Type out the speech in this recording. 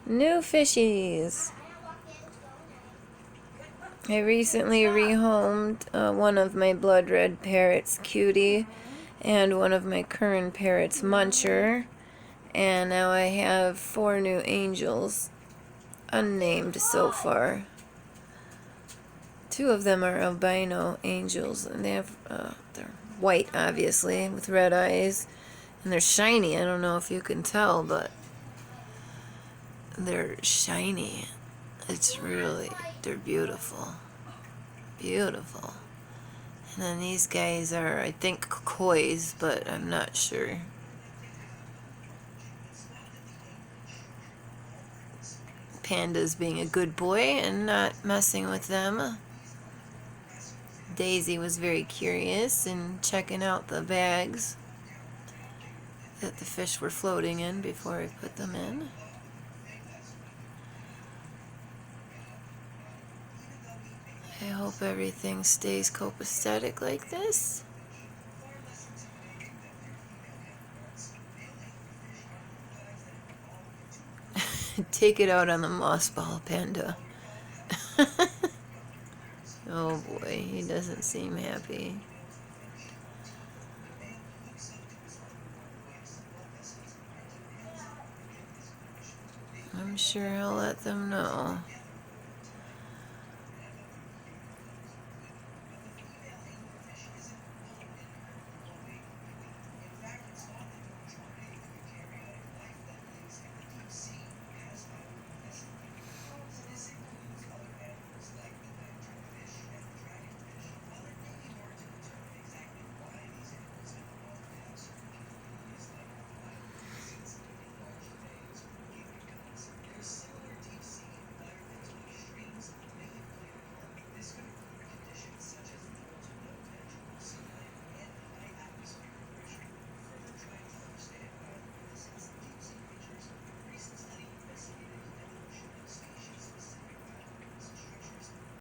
New fishies. I recently rehomed one of my blood red parrots, Cutie, and one of my Kirin Parrots, Muncher, and now I have 4 new angels, unnamed so far. 2 of them are albino angels, and they're white, obviously, with red eyes, and they're shiny. I don't know if you can tell, but they're shiny. They're beautiful. Beautiful. And then these guys are, I think, kois, but I'm not sure. Panda's being a good boy and not messing with them. Daisy was very curious and checking out the bags that the fish were floating in before I put them in. I hope everything stays copacetic like this. Take it out on the moss ball, Panda. Oh boy, he doesn't seem happy. I'm sure he'll let them know.